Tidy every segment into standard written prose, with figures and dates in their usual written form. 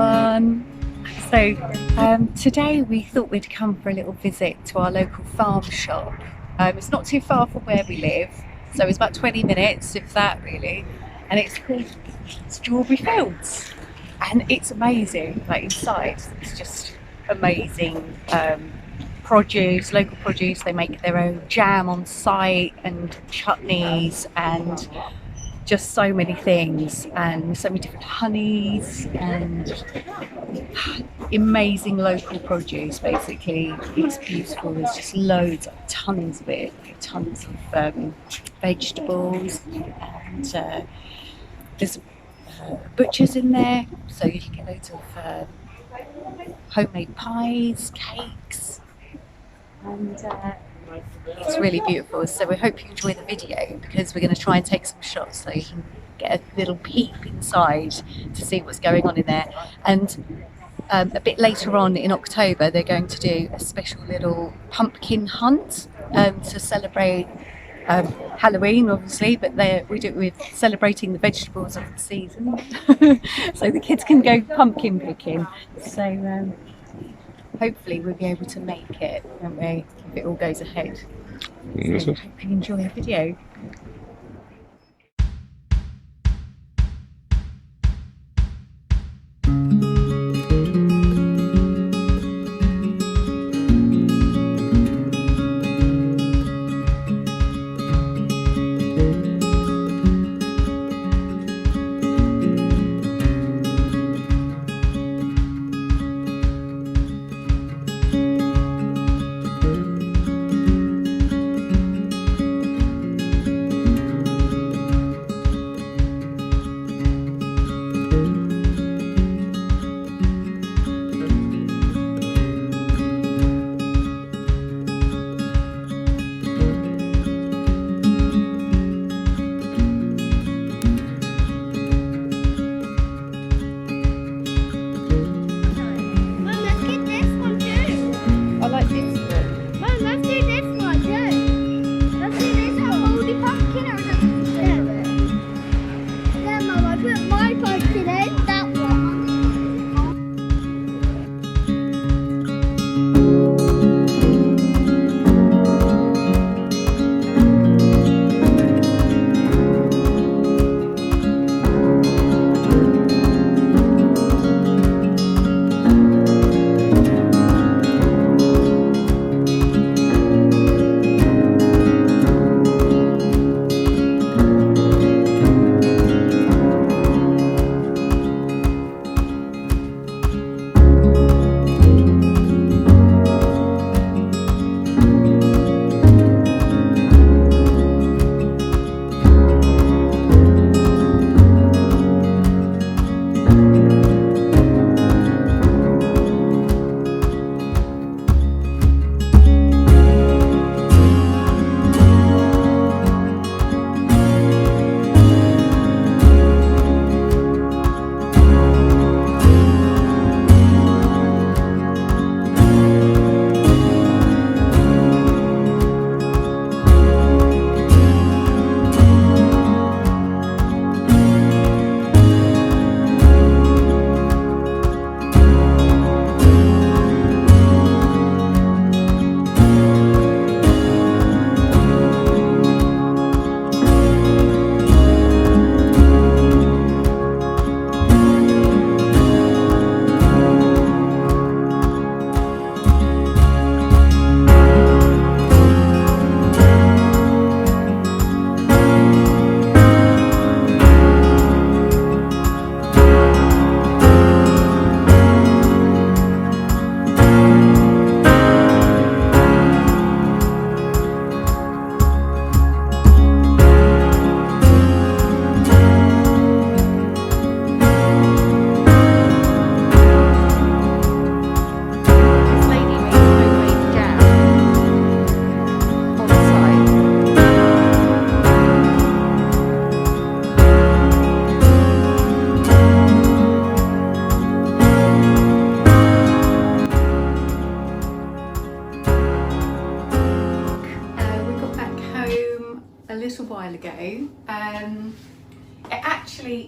everyone. So today we thought we'd come for a little visit to our local farm shop. It's not too far from where we live, so it's about 20 minutes, if that really, and it's called Strawberry Fields, and it's amazing. Like inside, it's just amazing. Produce, local produce. They make their own jam on site and chutneys and just so many things, and so many different honeys and amazing local produce. Basically, it's beautiful. There's just loads, tons of it, tons of vegetables, and there's butchers in there, so you can get loads of homemade pies, cakes, and it's really beautiful. So we hope you enjoy the video, because we're going to try and take some shots so you can get a little peep inside to see what's going on in there. And a bit later on in October they're going to do a special little pumpkin hunt to celebrate Halloween, obviously, but we do it with celebrating the vegetables of the season. So the kids can go pumpkin picking. So hopefully we'll be able to make it, won't we, if it all goes ahead. So hope you enjoy the video.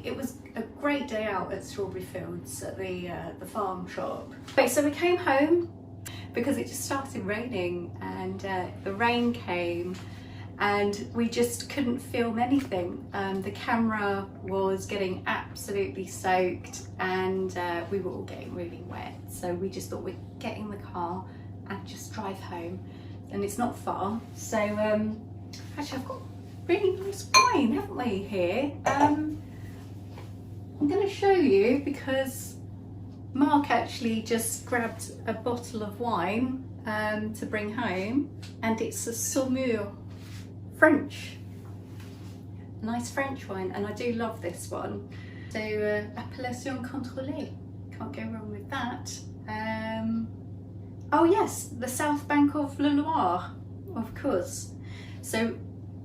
It was a great day out at Strawberry Fields at the farm shop. Okay, so we came home because it just started raining, and the rain came and we just couldn't film anything. The camera was getting absolutely soaked, and we were all getting really wet. So we just thought we'd get in the car and just drive home, and it's not far. So actually I've got really nice wine, haven't we, here? I'm going to show you because Mark actually just grabbed a bottle of wine to bring home, and it's a Saumur French, nice French wine, and I do love this one. So Appellation Contrôlée, can't go wrong with that. Oh yes, the south bank of the Loire, of course. So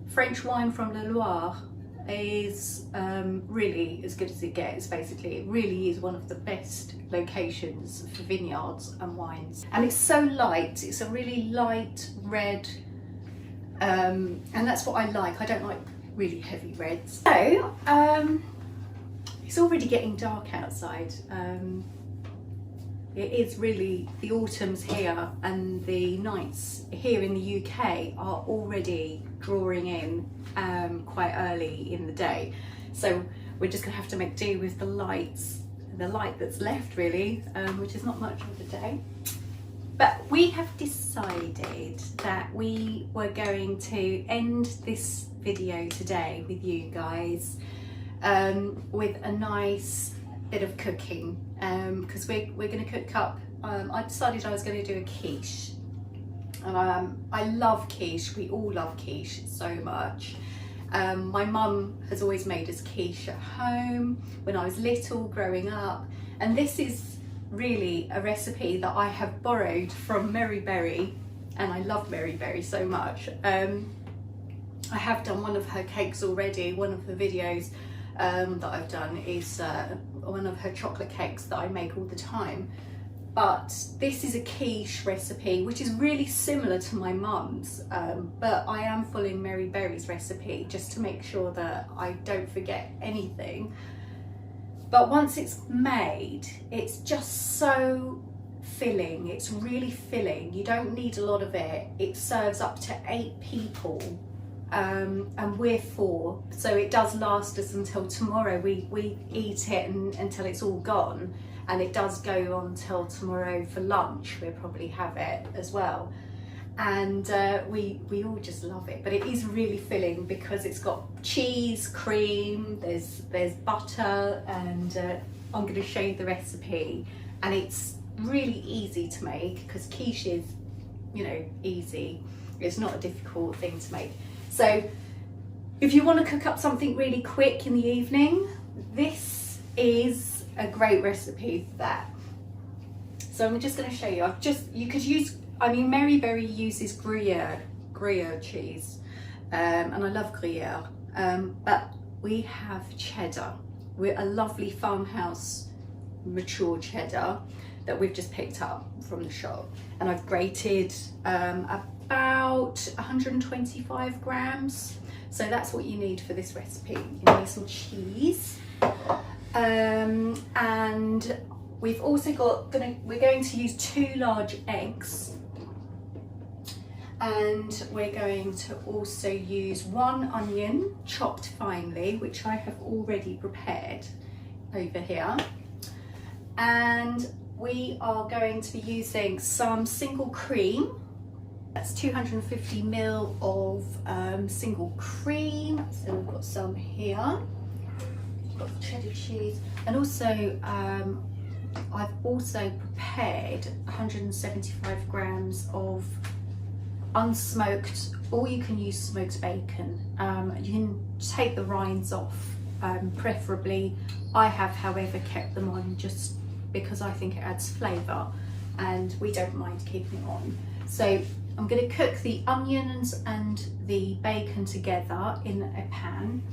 French wine from the Loire is really as good as it gets. Basically, it really is one of the best locations for vineyards and wines, and it's so light. It's a really light red, and that's what I like. I don't like really heavy reds. So it's already getting dark outside. It is really, the autumn's here, and the nights here in the UK are already drawing in quite early in the day. So we're just gonna have to make do with the light that's left really, which is not much of the day. But we have decided that we were going to end this video today with you guys with a nice bit of cooking, because we're going to cook up, I decided I was going to do a quiche, and I love quiche. We all love quiche so much. My mum has always made us quiche at home when I was little growing up, and this is really a recipe that I have borrowed from Mary Berry, and I love Mary Berry so much. I have done one of her cakes already. One of the videos that I've done is one of her chocolate cakes that I make all the time. But this is a quiche recipe which is really similar to my mum's, but I am following Mary Berry's recipe just to make sure that I don't forget anything. But once it's made, it's just so filling. It's really filling. You don't need a lot of it. It serves up to 8 people. And we're 4, so it does last us until tomorrow. We eat it until it's all gone, and it does go on till tomorrow for lunch. We'll probably have it as well, and we all just love it. But it is really filling because it's got cheese, cream, there's butter, and I'm going to show you the recipe. And it's really easy to make because quiche is, you know, easy. It's not a difficult thing to make. So if you want to cook up something really quick in the evening, this is a great recipe for that. So I'm just going to show you. You could use, I mean, Mary Berry uses Gruyere cheese, and I love Gruyere, but we have cheddar. We're a lovely farmhouse mature cheddar that we've just picked up from the shop, and I've grated about 125 grams. So that's what you need for this recipe. You need some cheese, and we've also got, we're going to use 2 large eggs, and we're going to also use 1 onion chopped finely, which I have already prepared over here, and we are going to be using some single cream. That's 250 ml of single cream. So we've got some here. We've got the cheddar cheese, and also I've also prepared 175 grams of unsmoked, or you can use smoked bacon. You can take the rinds off, preferably. I have, however, kept them on just because I think it adds flavour, and we don't mind keeping it on. So I'm going to cook the onions and the bacon together in a pan.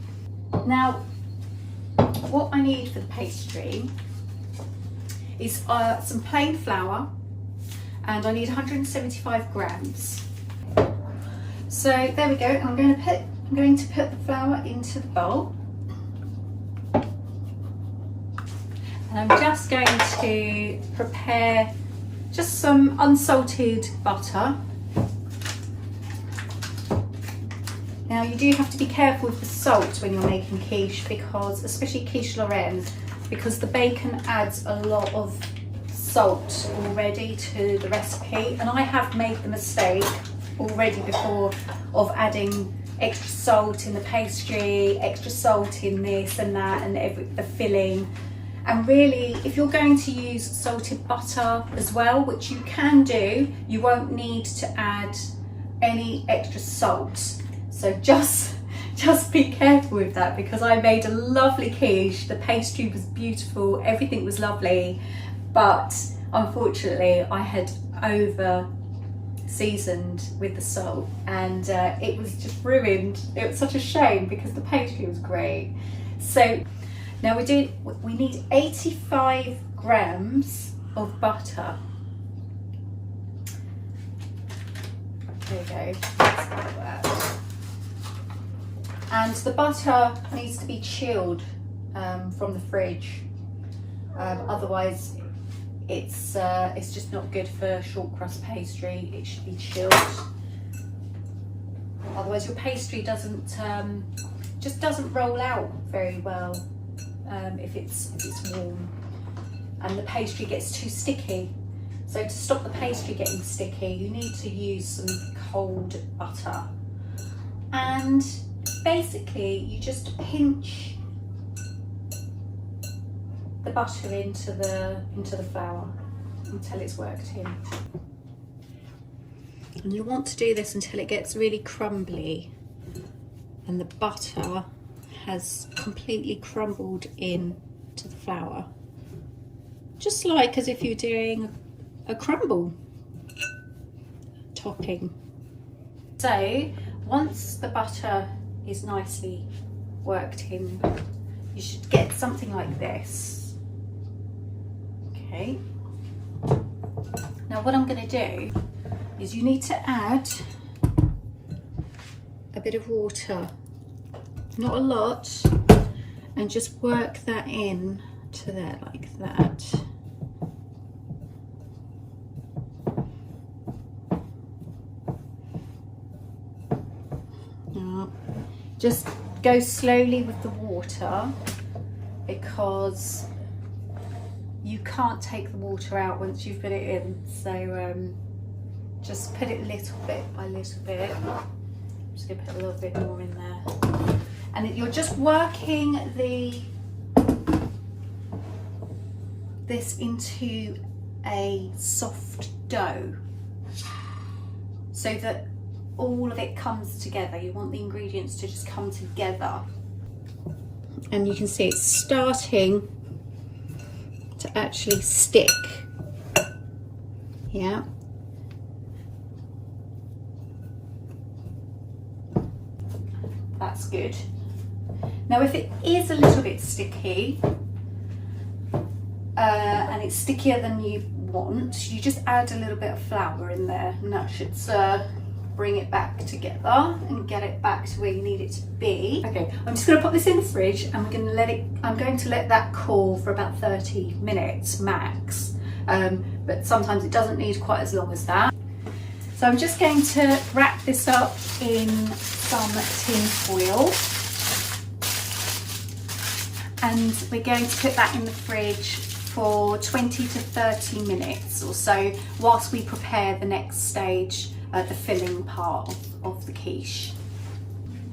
Now, what I need for the pastry is some plain flour, and I need 175 grams. So there we go. I'm going to put the flour into the bowl. And I'm just going to prepare just some unsalted butter. Now you do have to be careful with the salt when you're making quiche, because especially quiche Lorraine, because the bacon adds a lot of salt already to the recipe, and I have made the mistake already before of adding extra salt in the pastry, extra salt in this and that, and the filling. And really, if you're going to use salted butter as well, which you can do, you won't need to add any extra salt. So just be careful with that, because I made a lovely quiche, the pastry was beautiful, everything was lovely, but unfortunately I had over seasoned with the salt, and it was just ruined. It was such a shame because the pastry was great. So now we need 85 grams of butter. There you go. Let's go with that. And the butter needs to be chilled from the fridge, otherwise it's just not good for short crust pastry. It should be chilled, otherwise your pastry doesn't just doesn't roll out very well if it's warm, and the pastry gets too sticky. So to stop the pastry getting sticky, you need to use some cold butter, and basically you just pinch the butter into the flour until it's worked in. And you want to do this until it gets really crumbly and the butter has completely crumbled in to the flour, just like as if you're doing a crumble topping. So once the butter is nicely worked in, you should get something like this. Okay, now what I'm going to do is you need to add a bit of water, not a lot, and just work that in to there like that. Now, just go slowly with the water, because you can't take the water out once you've put it in. So just put it little bit by little bit. I'm just going to put a little bit more in there. And you're just working this into a soft dough so that all of it comes together. You want the ingredients to just come together. And you can see it's starting to actually stick. Yeah. That's good. Now if it is a little bit sticky, and it's stickier than you want, you just add a little bit of flour in there, and that should bring it back together and get it back to where you need it to be. Okay, I'm just going to put this in the fridge, and I'm going to let that cool for about 30 minutes max, but sometimes it doesn't need quite as long as that. So I'm just going to wrap this up in some tin foil, and we're going to put that in the fridge for 20 to 30 minutes or so whilst we prepare the next stage, the filling part of the quiche.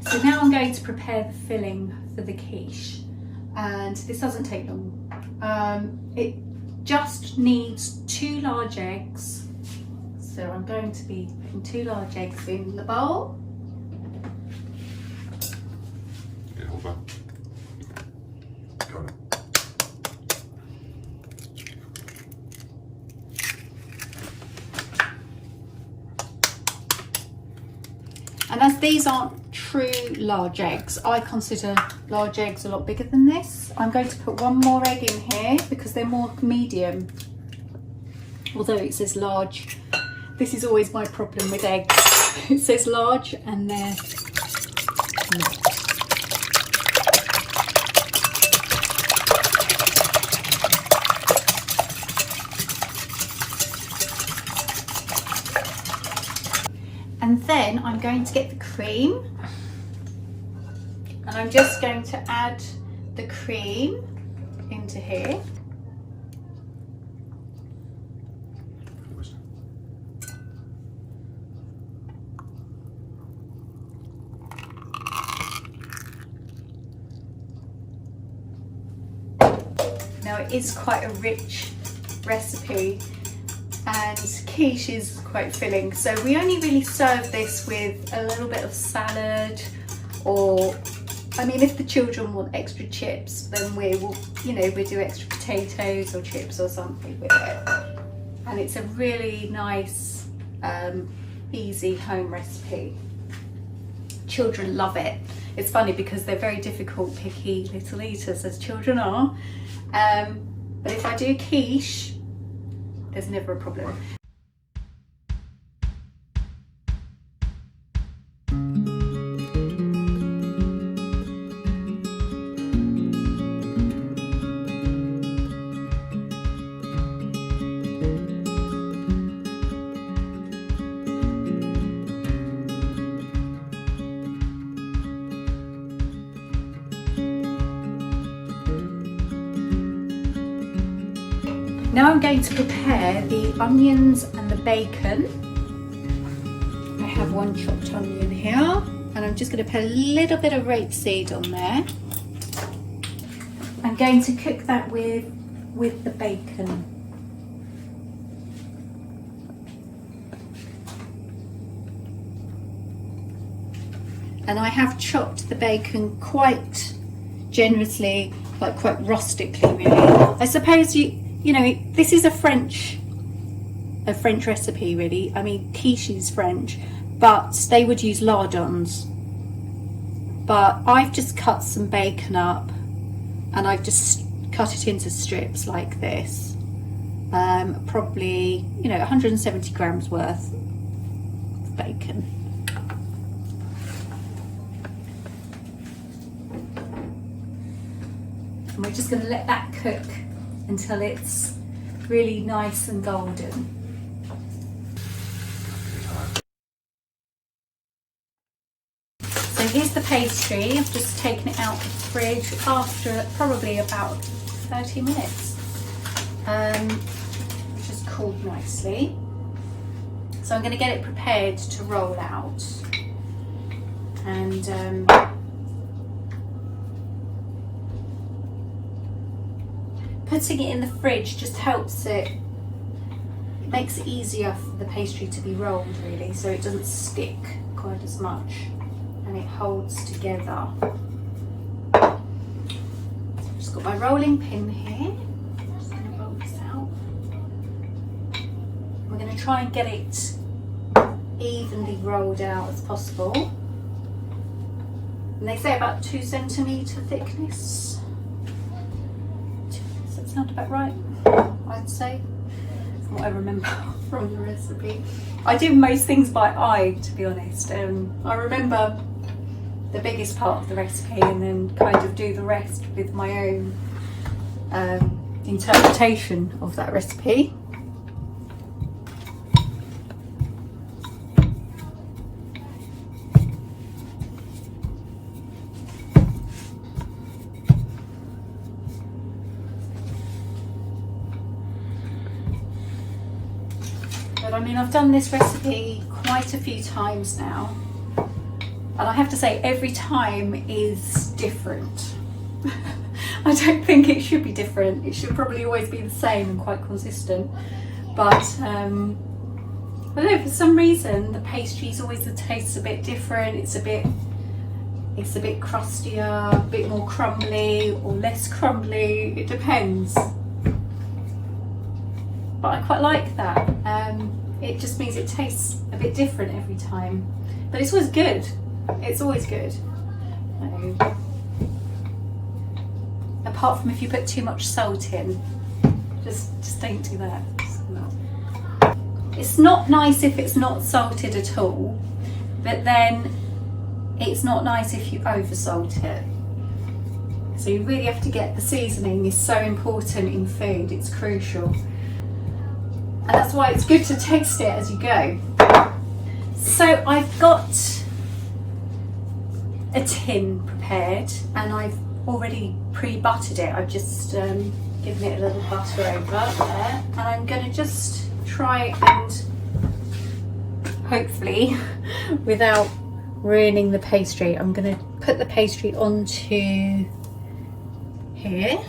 So now I'm going to prepare the filling for the quiche, and this doesn't take long. It just needs 2 large eggs. So I'm going to be putting 2 large eggs in the bowl. Yeah, hold on. Got it. And as these aren't true large eggs, I consider large eggs a lot bigger than this. I'm going to put 1 more egg in here because they're more medium. Although it says large, this is always my problem with eggs. It says large and they're not. going to get the cream, and I'm just going to add the cream into here. Now it is quite a rich recipe, and quiche is quite filling, so we only really serve this with a little bit of salad, or I mean if the children want extra chips, then we will, you know, we do extra potatoes or chips or something with it. And it's a really nice easy home recipe. Children love it. It's funny because they're very difficult, picky little eaters, as children are. But if I do quiche, there's never a problem. Now I'm going to prepare the onions and the bacon. I have one chopped onion here, and I'm just going to put a little bit of rapeseed on there. I'm going to cook that with the bacon. And I have chopped the bacon quite generously, like quite rustically really. I suppose you know, this is a French recipe really. I mean, quiche is French, but they would use lardons. But I've just cut some bacon up, and I've just cut it into strips like this. Probably, you know, 170 grams worth of bacon. And we're just going to let that cook until it's really nice and golden. So here's the pastry. I've just taken it out of the fridge after probably about 30 minutes, which has cooled nicely. So I'm going to get it prepared to roll out, and putting it in the fridge just helps it makes it easier for the pastry to be rolled really, so it doesn't stick quite as much and it holds together. Just got my rolling pin here. I'm just going to roll this out. We're going to try and get it evenly rolled out as possible. And they say about 2 centimetre thickness. Sound about right, I'd say, from what I remember from the recipe. I do most things by eye, to be honest. I remember the biggest part of the recipe and then kind of do the rest with my own interpretation of that recipe. But I mean, I've done this recipe quite a few times now, and I have to say every time is different. I don't think it should be different. It should probably always be the same and quite consistent. But I don't know, for some reason the pastry's always tastes a bit different. It's a bit crustier, a bit more crumbly or less crumbly. It depends. But I quite like that. It just means it tastes a bit different every time. But it's always good. It's always good. Apart from if you put too much salt in. Just don't do that. It's not nice if it's not salted at all, but then it's not nice if you over salt it. So you really have to get the seasoning is so important in food, it's crucial. And that's why it's good to taste it as you go. So I've got a tin prepared and I've already pre-buttered it. I've just given it a little butter over there, and I'm going to just try and hopefully without ruining the pastry, I'm going to put the pastry onto here,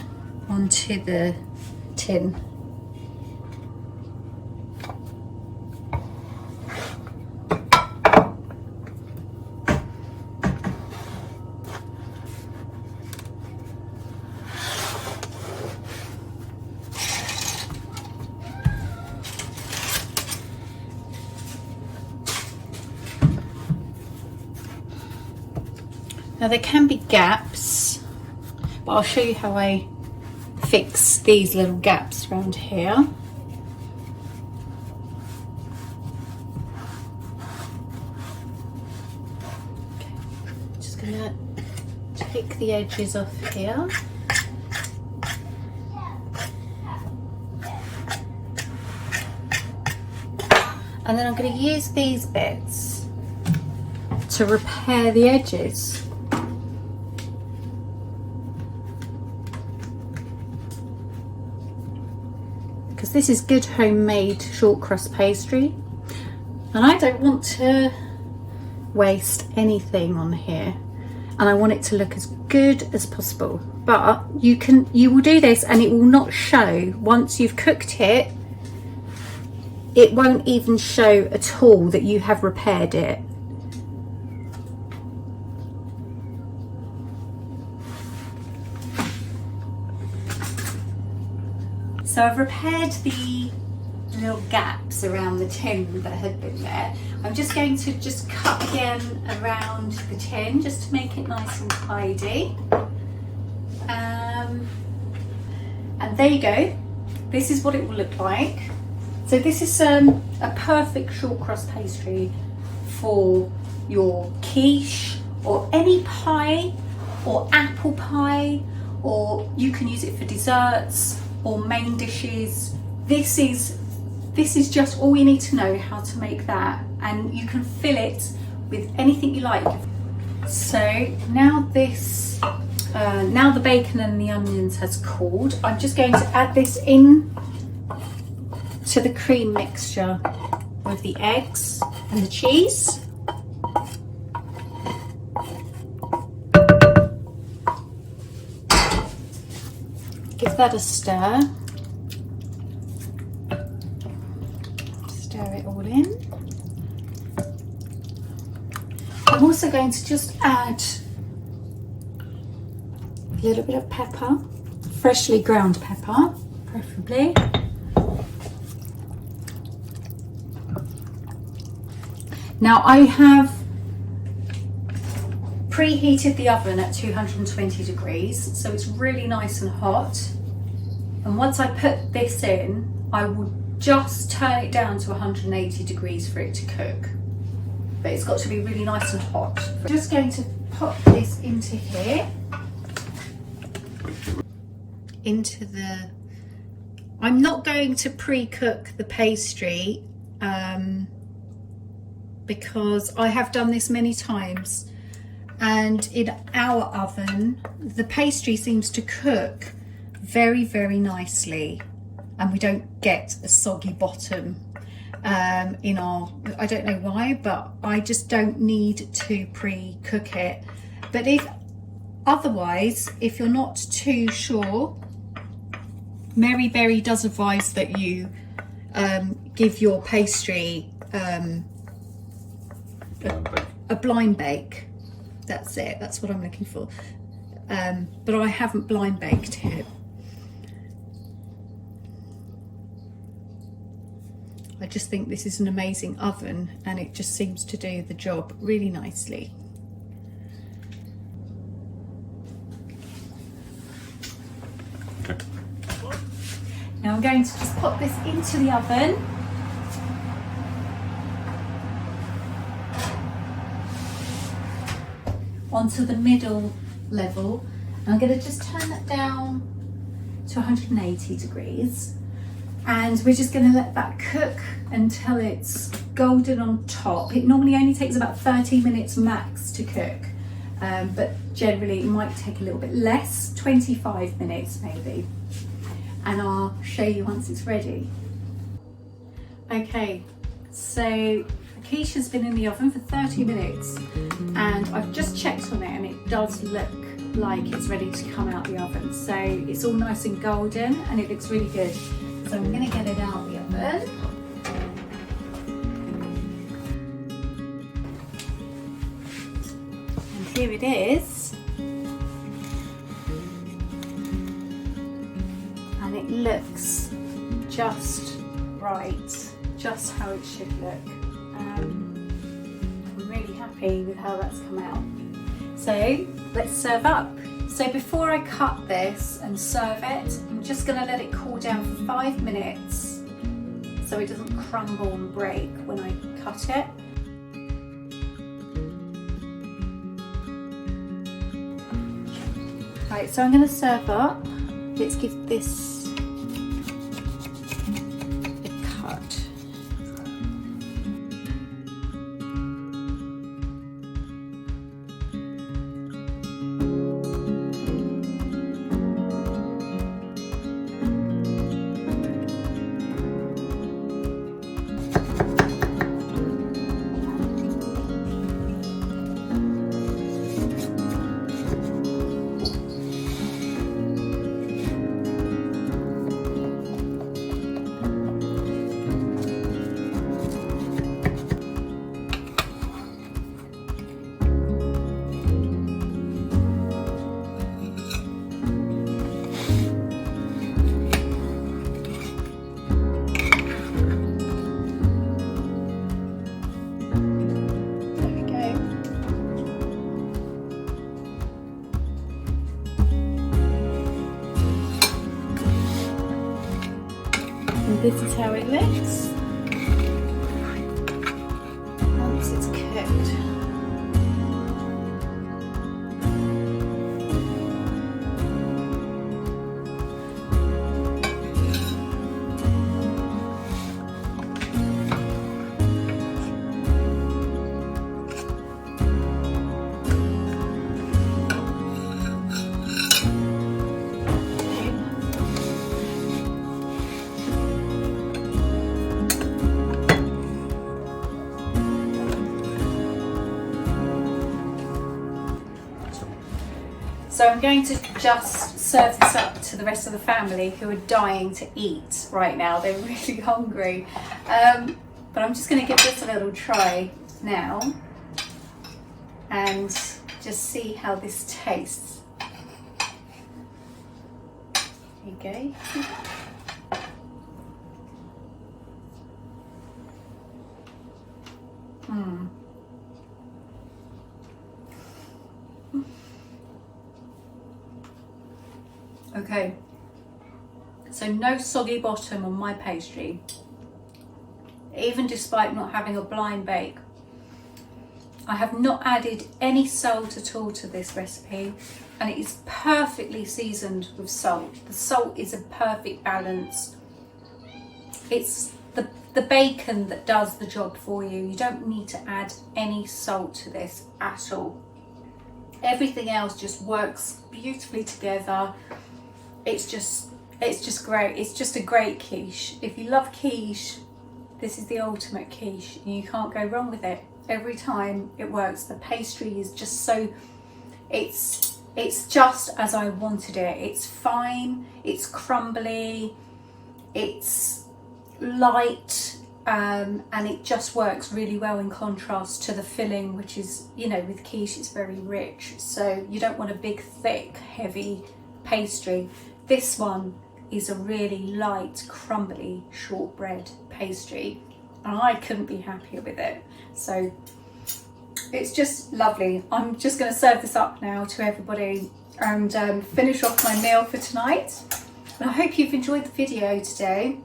onto the tin. Now there can be gaps, but I'll show you how I fix these little gaps around here. Okay. Just gonna take the edges off here. And then I'm going to use these bits to repair the edges. Because this is good homemade short crust pastry, and I don't want to waste anything on here, and I want it to look as good as possible. But you will do this and it will not show once you've cooked it. It won't even show at all that you have repaired it. So I've repaired the little gaps around the tin that had been there. I'm just going to just cut again around the tin just to make it nice and tidy. And there you go. This is what it will look like. So this is a perfect short crust pastry for your quiche or any pie or apple pie, or you can use it for desserts or main dishes. This is just all you need to know how to make that, and you can fill it with anything you like. So now this, now the bacon and the onions has cooled, I'm just going to add this in to the cream mixture with the eggs and the cheese. Give that a stir. Stir it all in. I'm also going to just add a little bit of pepper, freshly ground pepper, preferably. Now I have preheated the oven at 220 degrees, so it's really nice and hot. And once I put this in, I will just turn it down to 180 degrees for it to cook. But it's got to be really nice and hot. I'm just going to pop this into here. I'm not going to pre-cook the pastry because I have done this many times, and in our oven the pastry seems to cook very, very nicely, and we don't get a soggy bottom in our, I don't know why, but I just don't need to pre-cook it. But if you're not too sure, Mary Berry does advise that you give your pastry a blind bake. That's it, that's what I'm looking for. But I haven't blind baked it. I just think this is an amazing oven, and it just seems to do the job really nicely. Okay. Now I'm going to just pop this into the oven. Onto the middle level. I'm going to just turn that down to 180 degrees. And we're just going to let that cook until it's golden on top. It normally only takes about 30 minutes max to cook, but generally it might take a little bit less, 25 minutes maybe. And I'll show you once it's ready. Okay, so the quiche has been in the oven for 30 minutes and I've just checked on it and it does look like it's ready to come out the oven. So it's all nice and golden and it looks really good. So I'm going to get it out the oven. And here it is. And it looks just right, just how it should look. I'm really happy with how that's come out. So let's serve up. So before I cut this and serve it, I'm just going to let it cool down for 5 minutes so it doesn't crumble and break when I cut it. Right, so I'm going to serve up. Let's give this a cut. This is how it looks once it's cooked. So I'm going to just serve this up to the rest of the family who are dying to eat right now. They're really hungry. But I'm just going to give this a little try now and just see how this tastes. There you go. Okay, so no soggy bottom on my pastry, even despite not having a blind bake. I have not added any salt at all to this recipe and it is perfectly seasoned with salt. The salt is a perfect balance. It's the bacon that does the job for you. You don't need to add any salt to this at all. Everything else just works beautifully together. It's just great. It's just a great quiche. If you love quiche, this is the ultimate quiche. You can't go wrong with it. Every time it works. The pastry is just so, it's just as I wanted it. It's fine, it's crumbly, it's light, and it just works really well in contrast to the filling, which is, you know, with quiche it's very rich. So you don't want a big, thick, heavy pastry. This one is a really light, crumbly shortbread pastry and I couldn't be happier with it. So it's just lovely. I'm just going to serve this up now to everybody and finish off my meal for tonight. And I hope you've enjoyed the video today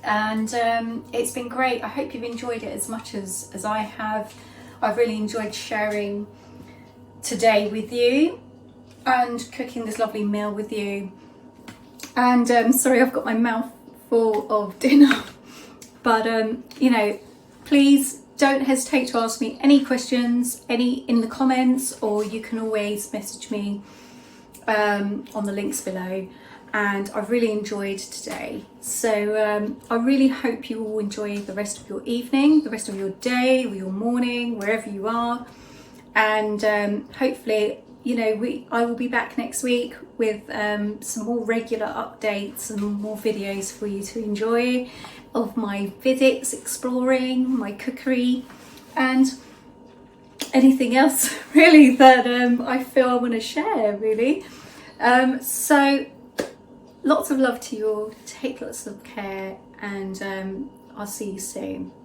and it's been great. I hope you've enjoyed it as much as I have. I've really enjoyed sharing today with you and cooking this lovely meal with you. And sorry, I've got my mouth full of dinner. But you know, please don't hesitate to ask me any questions, any in the comments, or you can always message me on the links below. And I've really enjoyed today. So I really hope you all enjoy the rest of your evening, the rest of your day, or your morning, wherever you are. And hopefully, you know, I will be back next week with some more regular updates and more videos for you to enjoy of my visits, exploring, my cookery, and anything else really that I feel I want to share, really. So lots of love to you all, take lots of care, and I'll see you soon.